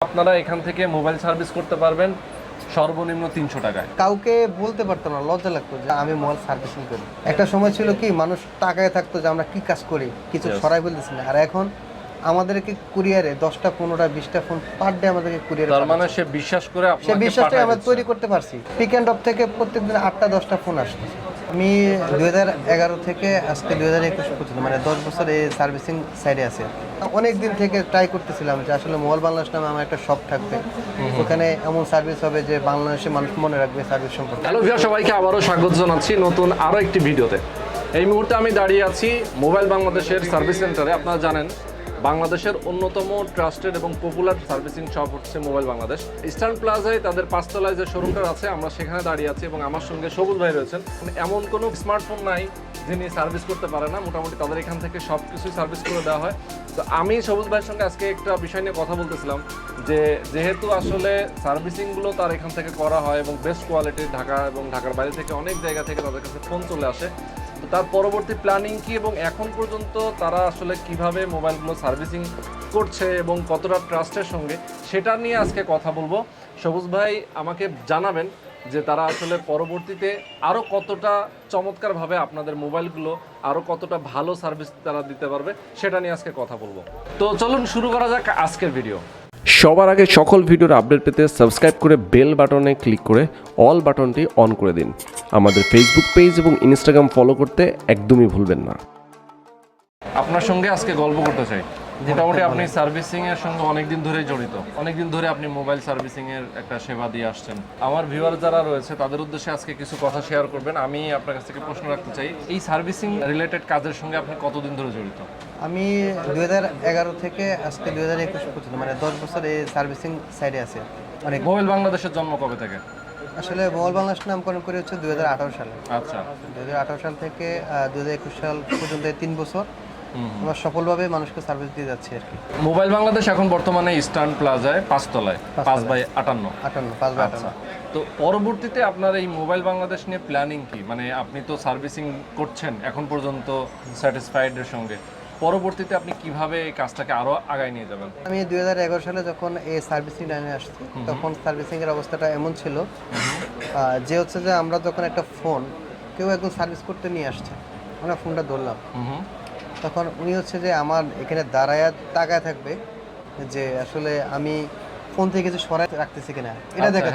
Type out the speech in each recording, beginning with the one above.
আপনারা এখান থেকে মোবাইল সার্ভিস করতে পারবেন সর্বনিম্ন 300 টাকায়। কাউকে বলতে পারতাম না, লজ্জা লাগতো যে আমি মোবাইল সার্ভিসিং করি। একটা সময় ছিল কি মানুষ টাকায় থাকতো যে আমরা কি কাজ করি, কিছু সরাই ফেলতেছি না। আর এখন আমাদেরকে কুরিয়ারে 10টা 15টা 20টা ফোন পার ডে আমাদেরকে কুরিয়ারে, তার মানে সে বিশ্বাস করে সে আপনাকে বিশ্বাসটা পাঠায় আমরা দিচ্ছে। তৈরি করতে পারছি। পিক অ্যান্ড অফ থেকে প্রত্যেকদিন 8টা 10টা ফোন আসছে। আমি 2011 থেকে আজকে 2021 পর্যন্ত মানে 10 বছর এই সার্ভিসিং সাইডে আছে। অনেক দিন থেকে ট্রাই করতেছিলাম যে আসলে মোবাইল বাংলাদেশ নামে আমার একটা শপ থাকবে, ওখানে এমন সার্ভিস হবে যে বাংলাদেশের মানুষ মনে রাখবে সার্ভিস সম্পর্কে। হ্যালো ভিউয়ার, সবাইকে আবারও স্বাগত জানাচ্ছি নতুন আরও একটি ভিডিওতে। এই মুহূর্তে আমি দাঁড়িয়ে আছি মোবাইল বাংলাদেশের সার্ভিস সেন্টারে। আপনারা জানেন বাংলাদেশের অন্যতম ট্রাস্টেড এবং পপুলার সার্ভিসিং শপ হচ্ছে মোবাইল বাংলাদেশ। ইস্টার্ন প্লাজায় তাদের 5 তলায় যে শোরুমটা আছে, আমরা সেখানে দাঁড়িয়ে আছি এবং আমার সঙ্গে সবুজ ভাই রয়েছেন। এমন কোনো স্মার্টফোন নাই যিনি সার্ভিস করতে পারে না, মোটামুটি তাদের এখান থেকে সব কিছুই সার্ভিস করে দেওয়া হয়। তো আমি সবুজ ভাইয়ের সঙ্গে আজকে একটা বিষয় নিয়ে কথা বলতেছিলাম যে যেহেতু আসলে সার্ভিসিংগুলো তার এখান থেকে করা হয় এবং বেস্ট কোয়ালিটির, ঢাকা এবং ঢাকার বাইরে থেকে অনেক জায়গা থেকে তাদের কাছে ফোন চলে আসে, তো তার পরবর্তী প্ল্যানিং কি এবং এখন পর্যন্ত তারা আসলে কিভাবে মোবাইলগুলো সার্ভিসিং করছে এবং কতটা ট্রাস্টের সঙ্গে, সেটা নিয়ে আজকে কথা বলবো। সবুজ ভাই আমাকে জানাবেন যে তারা আসলে পরবর্তীতে আরও কতটা চমৎকারভাবে আপনাদের মোবাইলগুলো আরও কতটা ভালো সার্ভিস তারা দিতে পারবে, সেটা নিয়ে আজকে কথা বলবো। তো চলুন শুরু করা যাক আজকের ভিডিও। সবার আগে সকল ভিডিওর আপডেট পেতে সাবস্ক্রাইব করে বেল বাটনে ক্লিক করে অল বাটনটি অন করে দিন। আমাদের ফেসবুক পেজ এবং ইনস্টাগ্রাম ফলো করতে একদমই ভুলবেন না। আপনার সঙ্গে আজকে গল্প করতে চাই। মোটামুটি আপনি সার্ভিসিং এর সঙ্গে অনেকদিন ধরেই জড়িত, অনেকদিন ধরে আপনি মোবাইল সার্ভিসিং এর একটা সেবা দিয়ে আসছেন। আমার ভিউয়ার যারা রয়েছে তাদের উদ্দেশ্যে আজকে কিছু কথা শেয়ার করবেন। আমি আপনার কাছ থেকে প্রশ্ন রাখতে চাই, এই সার্ভিসিং রিলেটেড কাজের সঙ্গে আপনি কতদিন ধরে জড়িত? আমি 2011 থেকে আজকে 2021 পর্যন্ত মানে 10 বছর এই সার্ভিসিং সাইডে আছে। অনেক। মোবাইল বাংলাদেশের জন্ম কবে থেকে? আসলে মোবাইল বাংলাদেশ নামকরণ করে হচ্ছে 2018 সালে। আচ্ছা, 2018 সাল থেকে 2021 সাল পর্যন্ত 3 বছর আমরা সফলভাবে মানুষকে সার্ভিস দিয়ে যাচ্ছি আর কি। মোবাইল বাংলাদেশ এখন বর্তমানে ইস্টার্ন প্লাজায় 5 তলায় 5/58। 5/58। তো পরবর্তীতে আপনার এই মোবাইল বাংলাদেশ নিয়ে প্ল্যানিং কি? মানে আপনি তো সার্ভিসিং করছেন এখন পর্যন্ত স্যাটিসফাইড এর সঙ্গে, পরবর্তীতে আপনি কিভাবে এই কাজটাকে আরো আগায় নিয়ে যাবেন? আমি 2011 সালে যখন এই সার্ভিসিং লাইনে আসছি, তখন সার্ভিসিং এর অবস্থাটা এমন ছিল যে হচ্ছে যে আমরা যখন একটা ফোন কেউ একদম সার্ভিস করতে নিয়ে আসছে, আমরা ফোনটা ধরলাম, তখন উনি হচ্ছে যে আমার এখানে দাঁড়ায় তাকায় থাকবে যে আসলে আমি ফোন থেকে কিছু সরাই রাখতেছি কিনা, এটা দেখা।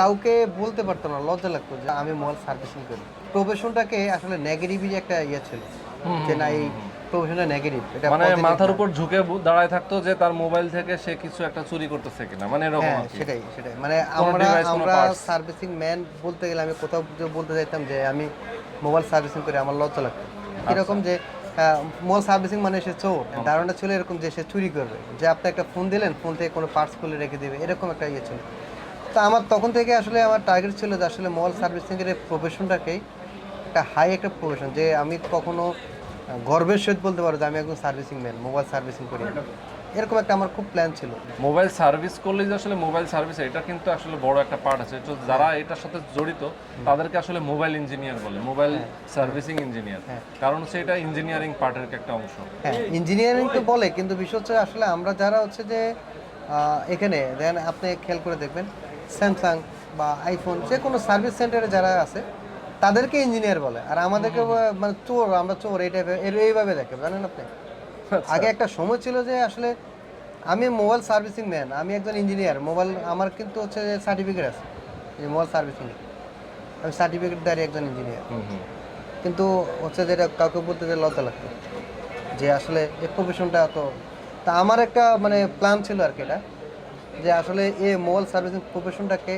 কাউকে বলতে পারতো না, লজ্জা লাগতো যে আমি মোবাইল সার্ভিসিং করি। প্রফেশনটাকে আসলে নেগেটিভই একটা ইয়ে ছিল যে না, এই প্রফেশনটা নেগেটিভ, এটা মানে মাথার উপর ঝুঁকে দাঁড়ায় থাকতো যে তার মোবাইল থেকে সে কিছু একটা চুরি করতেছে কিনা, মানে এরকম। সেটাই মানে আমরা সার্ভিসিং ম্যান বলতে গেলে আমি কোথাও বলতে চাইতাম যে আমি মোবাইল সার্ভিসিং করি, আমার লজ্জা লাগতো। এরকম যে মোবাইল সার্ভিসিং মানে সে চোর, ধারণা ছিল এরকম যে সে চুরি করবে, যে আপনি একটা ফোন দিলেন, ফোন থেকে কোনো পার্টস খুলে রেখে দেবে, এরকম একটা ইয়ে ছিল। তো আমার তখন থেকে আসলে আমার টার্গেট ছিল যে আসলে মোবাইল সার্ভিসিং এর প্রফেশনটাকেই একটা হাই একটা প্রফেশন, যে আমি কখনো গর্বের সহিত বলতে পারো যে আমি একজন সার্ভিসিং ম্যান, মোবাইল সার্ভিসিং করি, এরকম একটা আমার খুব প্ল্যান ছিল। মোবাইল সার্ভিস করলে যে আসলে মোবাইল সার্ভিস, এটা কিন্তু আসলে বড় একটা পার্ট আছে। তো যারা এটার সাথে জড়িত তাদেরকে আসলে মোবাইল ইঞ্জিনিয়ার বলে, মোবাইল সার্ভিসিং ইঞ্জিনিয়ার, কারণ হচ্ছে এটা ইঞ্জিনিয়ারিং পার্টের একটা অংশ। হ্যাঁ, ইঞ্জিনিয়ারিং তো বলে, কিন্তু বিষয় হচ্ছে আসলে আমরা যারা হচ্ছে যে এখানে দেখেন, আপনি খেয়াল করে দেখবেন স্যামসাং বা আইফোন যে কোনো সার্ভিস সেন্টারে যারা আছে তাদেরকে ইঞ্জিনিয়ার বলে, আর আমাদেরকে মানে চোর, আমরা চোর এই টাইপের এইভাবে দেখে, জানেন আপনি। আগে একটা সময় ছিল যে আসলে আমি মোবাইল সার্ভিসিং ম্যান, আমি একজন ইঞ্জিনিয়ার, মোবাইল আমার কিন্তু হচ্ছে যে সার্টিফিকেট আছে এই মোবাইল সার্ভিসিং, আমি সার্টিফিকেটধারী একজন ইঞ্জিনিয়ার। কিন্তু হচ্ছে যেটা কাউকে বলতে যে লজ্জা লাগতো যে আসলে এই প্রফেশনটা তা আমার একটা মানে প্ল্যান ছিল আর কি, এটা যে আসলে এই মোবাইল সার্ভিসিং প্রফেশনটাকে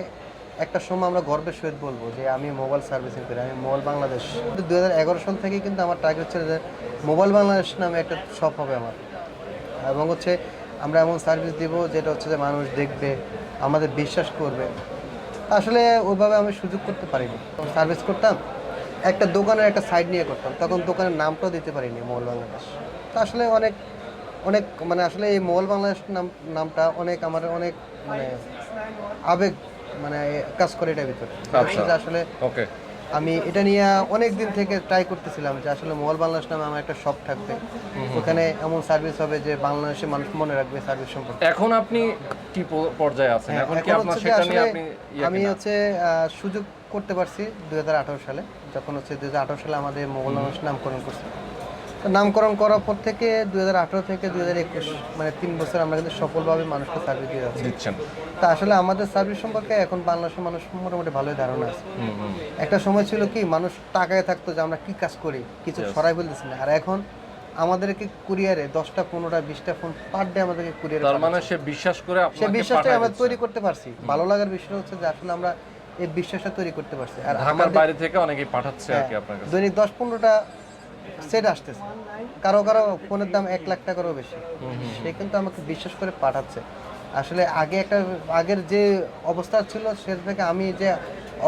একটা সময় আমরা গর্বের সহিত বলবো যে আমি মোবাইল সার্ভিসিং করি, আমি মোবাইল বাংলাদেশ। 2011 সাল থেকেই কিন্তু আমার টার্গেট ছিল যে মোবাইল বাংলাদেশ নামে একটা শপ হবে আমার, এবং হচ্ছে আমরা এমন সার্ভিস দিব যেটা হচ্ছে যে মানুষ দেখবে, আমাদের বিশ্বাস করবে। আসলে ওইভাবে আমি সুযোগ করতে পারিনি, সার্ভিস করতাম একটা দোকানের একটা সাইড নিয়ে করতাম, তখন দোকানের নামটাও দিতে পারিনি মোবাইল বাংলাদেশ। তো আসলে অনেক মানে আসলে এই মোবাইল বাংলাদেশ নামটা অনেক আমার অনেক মানে আবেগ মানে কাজ করে এটার ভিতরে। আসলে আমি এটা নিয়ে অনেক দিন থেকে ট্রাই করতেছিলাম যে আসলে মোবাইল বাংলাদেশ নামে আমার একটা শপ থাকবে, ওখানে এমন সার্ভিস হবে যে বাংলাদেশের মানুষ মনে রাখবে সার্ভিস সম্পর্কে। এখন আপনি কি পর্যায়ে আছেন? এখন কি এখন আপনার হচ্ছে যে সেটা নিয়ে আসলে আপনি আমি হচ্ছে সুযোগ করতে পারছি 2018 সালে, যখন হচ্ছে 2018 সালে আমাদের মোবাইল বাংলাদেশ নামকরণ করছে। তো নামকরণ করার পর থেকে 2018 থেকে 2021 মানে 3 বছর আমরা কিন্তু সফলভাবে মানুষকে সার্ভিস দিয়ে যাচ্ছি। দিচ্ছেন। তা আসলে আমাদের সার্ভিস সম্পর্কে এখন বাংলাদেশের মানুষ মোটামুটি ভালোই ধারণা আছে। একটা সময় ছিল কি মানুষ টাকায় থাকতো যে আমরা কি কাজ করি, কিছু ছড়াই বলতেছি না। আর এখন আমাদেরকে কুরিয়ারে 10টা 15টা 20টা ফোন পার ডে আমাদেরকে কুরিয়ারে, তার মানে সে বিশ্বাস করে সে আপনাকে বিশ্বাসটা পাঠায় আমরা দিচ্ছে। তৈরি করতে পারছি। ভালো লাগার বিষয় হচ্ছে যে আসলে আমরা এই বিশ্বাসটা তৈরি করতে পারছি। আর ঢাকার বাইরে থেকে অনেকেই পাঠাচ্ছে আর কি আপনার কাছে। দৈনিক 10-15টা সেট আসতেছে, কারো কারো ফোনের দাম 1 লাখ টাকারও বেশি। সে কিন্তু আমাকে বিশ্বাস করে পাঠাচ্ছে। আসলে আগের যে অবস্থা ছিল সেটা থেকে আমি যে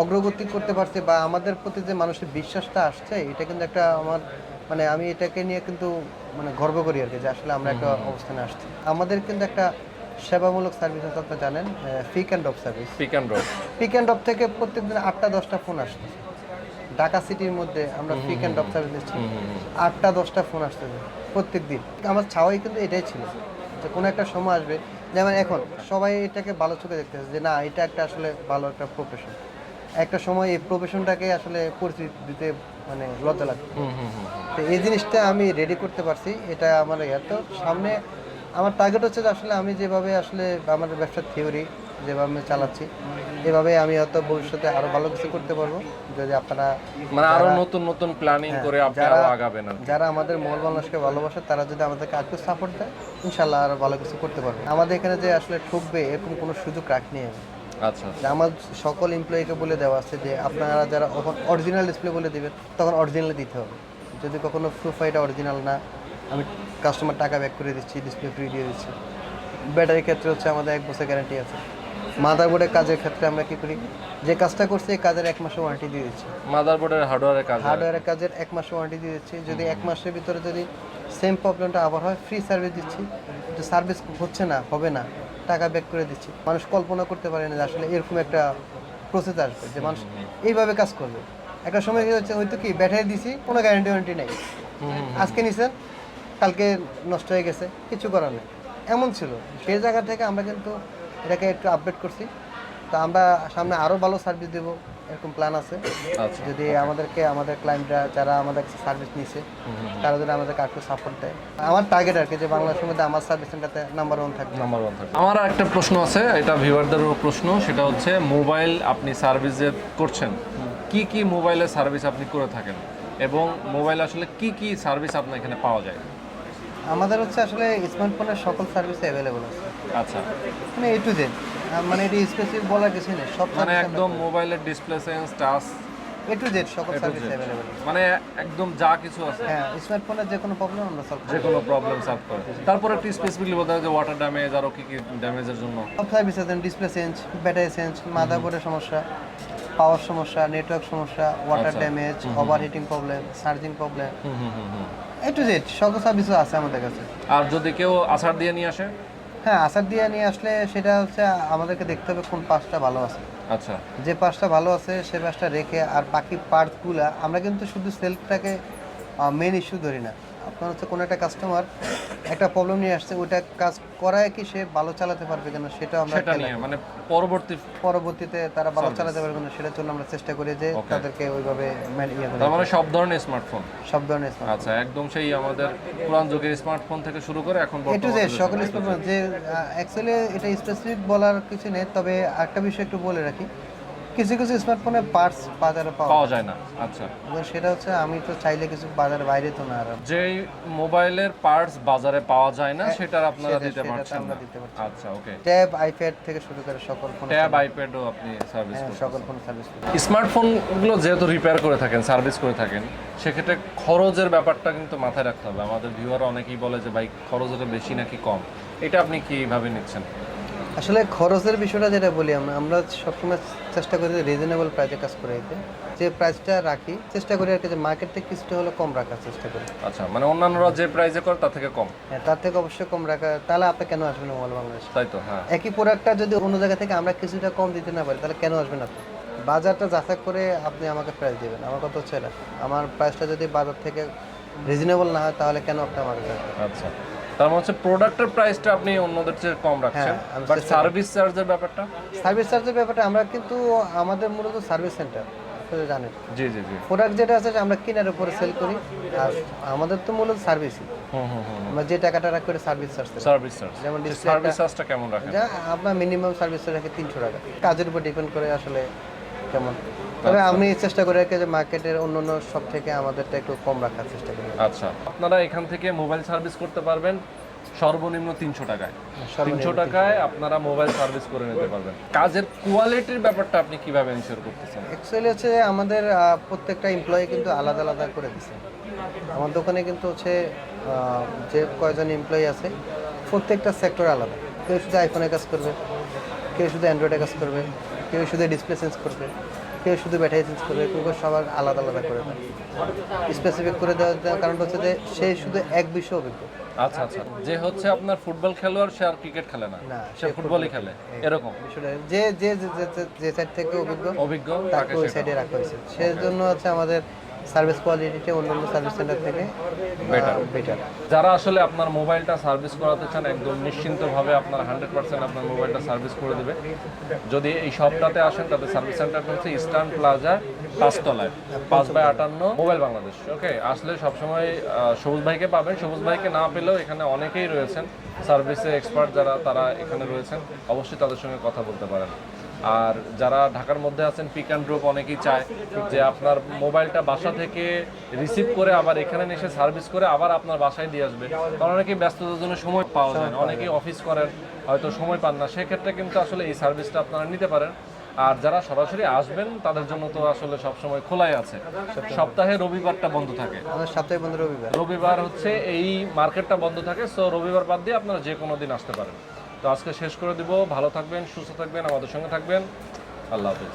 অগ্রগতি করতে পারছি বা আমাদের প্রতি যে মানুষের বিশ্বাসটা আসছে, এটা কিন্তু একটা আমার মানে আমি এটাকে নিয়ে কিন্তু মানে গর্ব করি আর কি, যে আসলে আমরা একটা অবস্থানে আসছি। আমাদের কিন্তু একটা সেবামূলক সার্ভিস আছে, আপনারা জানেন, pick and drop service. Pick and drop. Pick and drop থেকে প্রত্যেকদিন 8টা-10টা ফোন আসছে। ঢাকা সিটির মধ্যে আমরা পিক অ্যান্ড ড্রপ সার্ভিস দিচ্ছি, 8টা-10টা ফোন আসতেছে প্রত্যেক দিন। আমার চাওয়াই কিন্তু এটাই ছিল যে কোনো একটা সময় আসবে, যেমন এখন সবাই এটাকে ভালো চোখে দেখতেছে যে না, এটা একটা আসলে ভালো একটা প্রফেশন। একটা সময় এই প্রফেশনটাকে আসলে পরিচিতি দিতে মানে লজ্জা লাগবে। তো এই জিনিসটা আমি রেডি করতে পারছি, এটা আমার এত সামনে আমার টার্গেট হচ্ছে যে আসলে আমি যেভাবে আসলে আমাদের ব্যবসার থিওরি যেভাবে আমি চালাচ্ছি, এভাবে আমি হয়তো ভবিষ্যতে আরো ভালো কিছু করতে পারবো যদি আপনারা মানে আরো নতুন নতুন প্ল্যানিং করে আপনারা আগাবেন আর কি। যারা আমাদের মোবাইল বাংলাদেশকে ভালোবাসে তারা যদি আমাদেরকে আরেকটু সাপোর্ট দেয়, ইনশাল্লাহ আরো ভালো কিছু করতে পারবো। আমাদের এখানে যে আসলে ঠকবে এরকম কোনো সুযোগ রাখিনি আমি। আচ্ছা। যে আমার সকল এমপ্লয়িকে বলে দেওয়া আছে যে আপনারা যারা অরিজিনাল ডিসপ্লে বলে দিবেন তখন অরিজিনাল দিতে হবে। যদি কখনো প্রুফ হয় এটা অরিজিনাল না, আমি কাস্টমার টাকা ব্যাক করে দিচ্ছি, ডিসপ্লে ফ্রি দিয়ে দিচ্ছি। ব্যাটারির ক্ষেত্রে হচ্ছে আমাদের 1 বছর গ্যারান্টি আছে। মাদারবোর্ডের কাজের ক্ষেত্রে আমরা কি করি, যে কাজটা করছি এই কাজের 1 মাসের ওয়ারেন্টি দিয়ে দিচ্ছি। মাদারবোর্ডের হার্ডওয়্যারের কাজ। হার্ডওয়্যারের কাজের 1 মাসের ওয়ারেন্টি দিয়ে দিচ্ছি। যদি 1 মাসের ভিতরে যদি সেম প্রবলেমটা আবার হয়, ফ্রি সার্ভিস দিচ্ছি। যে সার্ভিস হচ্ছে না, হবে না, টাকা ব্যাক করে দিচ্ছি। মানুষ কল্পনা করতে পারে না যে আসলে এরকম একটা প্রসেস আসবে যে মানুষ এইভাবে কাজ করবে। একটা সময় কি হচ্ছে, হয়তো কি ব্যাটারি দিছি, কোনো গ্যারান্টি ওয়ারেন্টি নেই, আজকে নিছেন কালকে নষ্ট হয়ে গেছে, কিছু করার নেই, এমন ছিল। সেই জায়গা থেকে আমরা কিন্তু এটাকে একটু আপডেট করছি। তো আমরা সামনে আরও ভালো সার্ভিস দেবো এরকম প্ল্যান আছে। যদি আমাদের ক্লায়েন্টরা যারা আমাদের সার্ভিস নিছে তারা যদি আমাদেরকে একটু সাপোর্ট দেয়, আমার টার্গেট আর কি যে বাংলাদেশের মধ্যে আমার সার্ভিস সেন্টারতে নাম্বার 1 থাকবে। আমার একটা প্রশ্ন আছে, এটা ভিউয়ারদেরও প্রশ্ন, সেটা হচ্ছে মোবাইল আপনি সার্ভিস যে করছেন, কি কি মোবাইলের সার্ভিস আপনি করে থাকেন এবং মোবাইল আসলে কি কি সার্ভিস আপনার এখানে পাওয়া যায়? আমাদের হচ্ছে আসলে স্মার্টফোনের সকল সার্ভিস অ্যাভেলেবল আছে। আচ্ছা, মানে A to Z, মানে এটা স্পেসিফিক বলার কিছু নেই, সব মানে একদম মোবাইলের display sense touch A to Z সকল সার্ভিস অ্যাভেলেবল, মানে একদম যা কিছু আছে। হ্যাঁ, স্মার্টফোনের যে কোনো প্রবলেম আমরা সলভ করি, যে কোনো প্রবলেম সলভ করে। তারপর একটু স্পেসিফিকলি বলতে হবে যে ওয়াটার ড্যামেজ আরও কি কি ড্যামেজের জন্য সব সার্ভিস আছে। ডিসপ্লে চেঞ্জ, ব্যাটারি চেঞ্জ, মাদারবোর্ডের সমস্যা, পাওয়ার সমস্যা, নেটওয়ার্ক সমস্যা, water damage, overheating problem, charging problem, A to Z সকল সার্ভিসও আছে আমাদের কাছে। আর যদি কেউ আসার দিয়ে নিয়ে আসে? হ্যাঁ, আসার দিয়ে নিয়ে আসলে সেটা হচ্ছে আমাদেরকে দেখতে হবে কোন পার্টসটা ভালো আছে। আচ্ছা, যে পার্টসটা ভালো আছে সে পার্টসটা রেখে, আর বাকি পার্টসগুলো আমরা কিন্তু শুধু সেলফটাকে মেন ইস্যু ধরি না। আপনার হচ্ছে কোনো একটা কাস্টমার একটা প্রবলেম নিয়ে আসছে, ওইটা কাজ করায় কি সে ভালো চালাতে পারবে কিনা সেটা আমরা সেটা নিয়ে মানে পরবর্তীতে তারা ভালো চালাতে পারবে কিনা সেটার জন্য আমরা চেষ্টা করি যে তাদেরকে ওইভাবে তার মানে সব ধরনের স্মার্টফোন। সব ধরনের আচ্ছা, একদম সেই আমাদের পুরান যুগের স্মার্টফোন থেকে শুরু করে এখন A to Z সকল স্মার্টফোন। যে অ্যাকচুয়ালি এটা স্পেসিফিক বলার কিছু নেই, তবে একটা বিষয় একটু বলে রাখি, কিছু কিছু স্মার্টফোনের পার্টস বাজারে পাওয়া যায় না। আচ্ছা, সেটা হচ্ছে আমি তো চাইলে কিছু বাজারের বাইরে তো না, আর যে মোবাইলের পার্টস বাজারে পাওয়া যায় না সেটার আপনারা দিতে পারছেন না। দিতে পারছি। আচ্ছা, ওকে। ট্যাব, আইপ্যাড থেকে শুরু করে সকল ফোন, ট্যাব, আইপ্যাডও আপনি সার্ভিস করেন? সকল ফোন সার্ভিস করি। স্মার্টফোনগুলো যেহেতু রিপেয়ার করে থাকেন, সার্ভিস করে থাকেন, সেক্ষেত্রে খরচের ব্যাপারটা কিন্তু মাথায় রাখতে হবে। আমাদের ভিউয়াররা অনেকেই বলে যে ভাই খরচটা বেশি নাকি কম, এটা আপনি কিভাবে নিচ্ছেন? আসলে খরচের বিষয়টা যেটা বলি, আমরা সবসময় চেষ্টা করি রিজনেবল প্রাইসে কাজ করে দিতে। যে প্রাইসটা রাখি চেষ্টা করি আর কি, যে মার্কেট থেকে কিছুটা হলে কম রাখার চেষ্টা করি। আচ্ছা, মানে অন্যান্যরা যে প্রাইসে করে তার থেকে কম? হ্যাঁ, তার থেকে অবশ্যই কম রাখা। তাহলে আপনি কেন আসবেন মোবাইল বাংলাদেশ? তাই তো, হ্যাঁ। একই প্রোডাক্টটা যদি অন্য জায়গা থেকে আমরা কিছুটা কম দিতে না পারি তাহলে কেন আসবেন আপনি? বাজারটা যাচাই করে আপনি আমাকে প্রাইস দিবেন। আমার কথা হচ্ছে এটা, আমার প্রাইসটা যদি বাজার থেকে রিজনেবল না হয় তাহলে কেন আপনি আমাকে রাখবেন? আচ্ছা, তার মানে হচ্ছে প্রোডাক্টের প্রাইসটা আপনি অন্যদের চেয়ে কম রাখছেন, আমি বাট চেষ্টা সার্ভিস চার্জের ব্যাপারটা? সার্ভিস চার্জের ব্যাপারটা আমরা কিন্তু আমাদের মূলত সার্ভিস সেন্টার, আপনি জানেন। জি জি জি। প্রোডাক্ট যেটা আছে যে আমরা কেনার উপরে সেল করি, আর আমাদের তো মূলত সার্ভিসই। আমরা যে টাকাটা রাখি করে সার্ভিস চার্জ, সার্ভিস চার্জ, যেমন সার্ভিস চার্জটা কেমন রাখেন? যা আপনার মিনিমাম সার্ভিস রাখে 300 টাকা, কাজের উপর ডিপেন্ড করে আসলে কেমন। তবে আমি চেষ্টা করে রাখি যে মার্কেটের অন্যান্য সব থেকে আমাদেরটা একটু কম রাখার চেষ্টা করি। আচ্ছা, আপনারা এখান থেকে মোবাইল সার্ভিস করতে পারবেন সর্বনিম্ন 300 টাকায়। 300 টাকায় আপনারা মোবাইল সার্ভিস করে নিতে পারবেন। কাজের কোয়ালিটির ব্যাপারটা আপনি কিভাবে এনশিওর করতেছেন? অ্যাকচুয়ালি হচ্ছে যে আমাদের প্রত্যেকটা এমপ্লয়ি কিন্তু আলাদা আলাদা করে দিচ্ছে। আমার দোকানে কিন্তু হচ্ছে যে কয়জন এমপ্লয়ি আছে প্রত্যেকটা সেক্টর আলাদা। কেউ শুধু আইফোনে কাজ করবে, কেউ শুধু অ্যান্ড্রয়েডে কাজ করবে, কেউ শুধু ডিসপ্লে চেঞ্জ করবে, কেউ শুধু ব্যাটারি চেঞ্জ করবে, কেউ সবার আলাদা আলাদা করে দেয়। স্পেসিফিক করে দেওয়ার কারণ হচ্ছে যে সে শুধু এক বিষয় অভিজ্ঞ। আচ্ছা আচ্ছা, যে হচ্ছে আপনার ফুটবল খেলোয়াড় সে আর ক্রিকেট খেলে না, না, সে ফুটবলই খেলে, এরকম বিষয়টা যে যে যে সাইড থেকে অভিজ্ঞ তাকে ওই সাইডে রাখা হয়েছে। সেজন্য হচ্ছে আমাদের সার্ভিস কোয়ালিটিটা অন্যান্য সার্ভিস সেন্টার থেকে বেটার। যারা আসলে আপনার মোবাইলটা সার্ভিস করাতে চান একদম নিশ্চিন্তভাবে আপনার 100% আপনার মোবাইলটা সার্ভিস করে দেবে। যদি এই শপটাতে আসেন, তাদের সার্ভিস সেন্টারটা হচ্ছে ইস্টার্ন প্লাজা 5 তলায়, 5/58 মোবাইল বাংলাদেশ। ওকে, আসলে সবসময় সবুজ ভাইকে পাবেন। সবুজ ভাইকে না পেলেও এখানে অনেকেই রয়েছেন সার্ভিসে এক্সপার্ট, যারা তারা এখানে রয়েছেন, অবশ্যই তাদের সঙ্গে কথা বলতে পারেন। আর যারা ঢাকার মধ্যে আছেন, পিক অ্যান্ড ড্রপ অনেকেই চায় যে আপনার মোবাইলটা বাসা থেকে রিসিভ করে আবার এখানে এসে সার্ভিস করে আবার আপনার বাসায় দিয়ে আসবে। কারণ অনেকেই ব্যস্ততার জন্য সময় পাওয়া যায় না, অনেকেই অফিস করেন, হয়তো সময় পান না, সেক্ষেত্রে কিন্তু আসলে এই সার্ভিসটা আপনারা নিতে পারেন। আর যারা সরাসরি আসবেন তাদের জন্য তো আসলে সবসময় খোলাই আছে, সপ্তাহে রবিবারটা বন্ধ থাকে। আমাদের সপ্তাহে বন্ধ রবিবার। রবিবার হচ্ছে এই মার্কেটটা বন্ধ থাকে, সো রবিবার বাদ দিয়ে আপনারা যে কোনো দিন আসতে পারেন। তো আজকে শেষ করে দিব। ভালো থাকবেন, সুস্থ থাকবেন, আমাদের সঙ্গে থাকবেন। আল্লাহ হাফেজ।